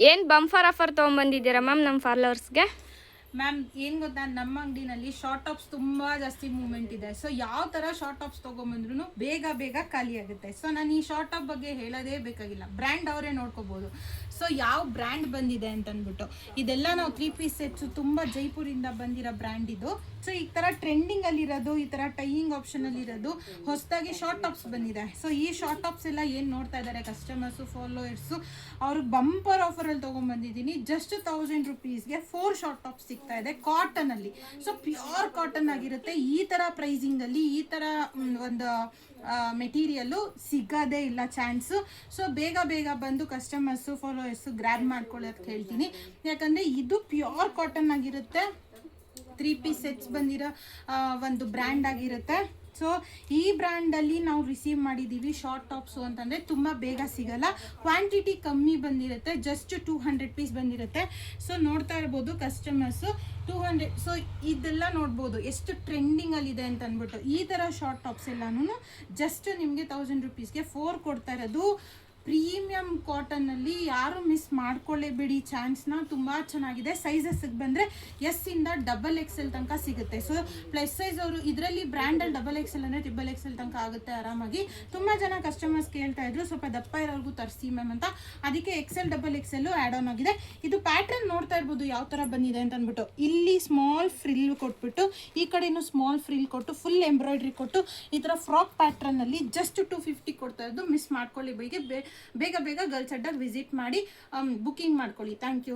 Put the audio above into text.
ಏನು ಬಂಫರ್ offer ತೊಗೊಂಬಂದಿದ್ದೀರಾ ma'am ನಮ್ಮ ಫಾಲೋವರ್ಸ್ಗೆ? Ma'am ಏನು ಗೊತ್ತಾ, ನಮ್ಮ ಅಂಗಡಿನಲ್ಲಿ ಶಾರ್ಟ್ ಟಾಪ್ಸ್ ತುಂಬ ಜಾಸ್ತಿ ಮೂವ್ಮೆಂಟ್ ಇದೆ. ಸೊ ಯಾವ ಥರ ಶಾರ್ಟ್ ಟಾಪ್ಸ್ ತೊಗೊಂಬಂದ್ರೂ ಬೇಗ ಬೇಗ ಖಾಲಿ ಆಗುತ್ತೆ. ಸೊ ನಾನು ಈ ಶಾರ್ಟ್ ಟಾಪ್ ಬಗ್ಗೆ ಹೇಳೋದೇ ಬೇಕಾಗಿಲ್ಲ, ಬ್ರ್ಯಾಂಡ್ ಅವರೇ ನೋಡ್ಕೋಬೋದು. ಸೊ ಯಾವ ಬ್ರ್ಯಾಂಡ್ ಬಂದಿದೆ ಅಂತ ಅಂದ್ಬಿಟ್ಟು, ಇದೆಲ್ಲ ನಾವು 3 ಪೀಸ್ ಸೆಟ್ಸು ತುಂಬ ಜೈಪುರಿಂದ ಬಂದಿರೋ ಬ್ರ್ಯಾಂಡ್ ಇದು. ಸೊ ಈ ಥರ ಟ್ರೆಂಡಿಂಗಲ್ಲಿರೋದು, ಈ ಥರ ಟೈಯಿಂಗ್ ಆಪ್ಷನಲ್ಲಿರೋದು ಹೊಸದಾಗಿ ಶಾರ್ಟ್ ಟಾಪ್ಸ್ ಬಂದಿದೆ. ಸೊ ಈ ಶಾರ್ಟ್ ಟಾಪ್ಸ್ ಎಲ್ಲ ಏನು ನೋಡ್ತಾ ಇದ್ದಾರೆ ಕಸ್ಟಮರ್ಸು, ಫಾಲೋಯರ್ಸು, ಅವ್ರಿಗೆ ಬಂಪರ್ ಆಫರಲ್ಲಿ ತೊಗೊಂಬಂದಿದ್ದೀನಿ. ಜಸ್ಟ್ 1000 ರುಪೀಸ್ಗೆ 4 ಶಾರ್ಟ್ ಟಾಪ್ಸ್ ಸಿಗ್ತಾ ಇದೆ ಕಾಟನಲ್ಲಿ. ಸೊ ಪ್ಯೂರ್ ಕಾಟನ್ ಆಗಿರುತ್ತೆ. ಈ ಥರ ಪ್ರೈಸಿಂಗಲ್ಲಿ ಈ ಥರ ಒಂದು ಮೆಟೀರಿಯಲ್ಲು ಸಿಗೋದೇ ಇಲ್ಲ ಚಾನ್ಸು. ಸೊ ಬೇಗ ಬೇಗ ಬಂದು ಕಸ್ಟಮರ್ಸು ಫಾಲೋಯರ್ಸು ಗ್ರ್ಯಾಬ್ ಮಾಡ್ಕೊಳ್ಳೋದಕ್ಕೆ ಹೇಳ್ತೀನಿ. ಯಾಕಂದರೆ ಇದು ಪ್ಯೂರ್ ಕಾಟನ್ ಆಗಿರುತ್ತೆ. 3 ಪೀಸ್ ಸೆಟ್ಸ್ ಬಂದಿರೋ ಒಂದು ಬ್ರ್ಯಾಂಡ್ ಆಗಿರುತ್ತೆ. ಸೊ ಈ ಬ್ರ್ಯಾಂಡಲ್ಲಿ ನಾವು ರಿಸೀವ್ ಮಾಡಿದ್ದೀವಿ ಶಾರ್ಟ್ ಟಾಪ್ಸು ಅಂತಂದರೆ ತುಂಬ ಬೇಗ ಸಿಗಲ್ಲ, ಕ್ವಾಂಟಿಟಿ ಕಮ್ಮಿ ಬಂದಿರುತ್ತೆ. ಜಸ್ಟ್ 200 ಪೀಸ್ ಬಂದಿರುತ್ತೆ. ಸೊ ನೋಡ್ತಾ ಇರ್ಬೋದು ಕಸ್ಟಮರ್ಸು 200. ಸೊ ಇದೆಲ್ಲ ನೋಡ್ಬೋದು ಎಷ್ಟು ಟ್ರೆಂಡಿಂಗಲ್ಲಿದೆ ಅಂತ ಅಂದ್ಬಿಟ್ಟು. ಈ ಥರ ಶಾರ್ಟ್ ಟಾಪ್ಸ್ ಎಲ್ಲನೂ ಜಸ್ಟ್ ನಿಮಗೆ 1000 ರುಪೀಸ್ಗೆ 4 ಕೊಡ್ತಾ ಇರೋದು. ಪ್ರೀಮಿಯಂ ಕಾಟನ್ನಲ್ಲಿ ಯಾರು ಮಿಸ್ ಮಾಡ್ಕೊಳ್ಳೇಬೇಡಿ ಚಾನ್ಸ್ನ. ತುಂಬ ಚೆನ್ನಾಗಿದೆ. ಸೈಜಸ್ಗೆ ಬಂದರೆ ಎಸ್ ಇಂದ XXL ತನಕ ಸಿಗುತ್ತೆ. ಸೊ ಪ್ಲಸ್ ಸೈಜ್ ಅವರು ಇದರಲ್ಲಿ ಬ್ರ್ಯಾಂಡಲ್ಲಿ XXL ಅಂದರೆ XXL ತನಕ ಆಗುತ್ತೆ ಆರಾಮಾಗಿ. ತುಂಬ ಜನ ಕಸ್ಟಮರ್ಸ್ ಕೇಳ್ತಾ ಇದ್ರು ಸ್ವಲ್ಪ ದಪ್ಪ ಇರೋರ್ಗೂ ತರಿಸಿ ಮ್ಯಾಮ್ ಅಂತ, ಅದಕ್ಕೆ XL XXL ಆ್ಯಡ್ ಆನ್ ಆಗಿದೆ. ಇದು ಪ್ಯಾಟ್ರನ್ ನೋಡ್ತಾ ಇರ್ಬೋದು ಯಾವ ಥರ ಬಂದಿದೆ ಅಂತ ಅಂದ್ಬಿಟ್ಟು. ಇಲ್ಲಿ ಸ್ಮಾಲ್ ಫ್ರಿಲ್ ಕೊಟ್ಬಿಟ್ಟು ಈ ಕಡೆನೂ ಸ್ಮಾಲ್ ಫ್ರಿಲ್ ಕೊಟ್ಟು ಫುಲ್ ಎಂಬ್ರಾಯ್ಡ್ರಿ ಕೊಟ್ಟು ಈ ಥರ ಫ್ರಾಕ್ ಪ್ಯಾಟ್ರನ್ನಲ್ಲಿ ಜಸ್ಟ್ 250 ಕೊಡ್ತಾ ಇರೋದು. ಮಿಸ್ ಮಾಡ್ಕೊಳ್ಳಿ, ಬೇಗ ಬೇಗ ಗರ್ಲ್ಸ್ ಅಡ್ಡಾಗಿ ವಿಸಿಟ್ ಮಾಡಿ ಬುಕ್ಕಿಂಗ್ ಮಾಡ್ಕೊಳ್ಳಿ. Thank you.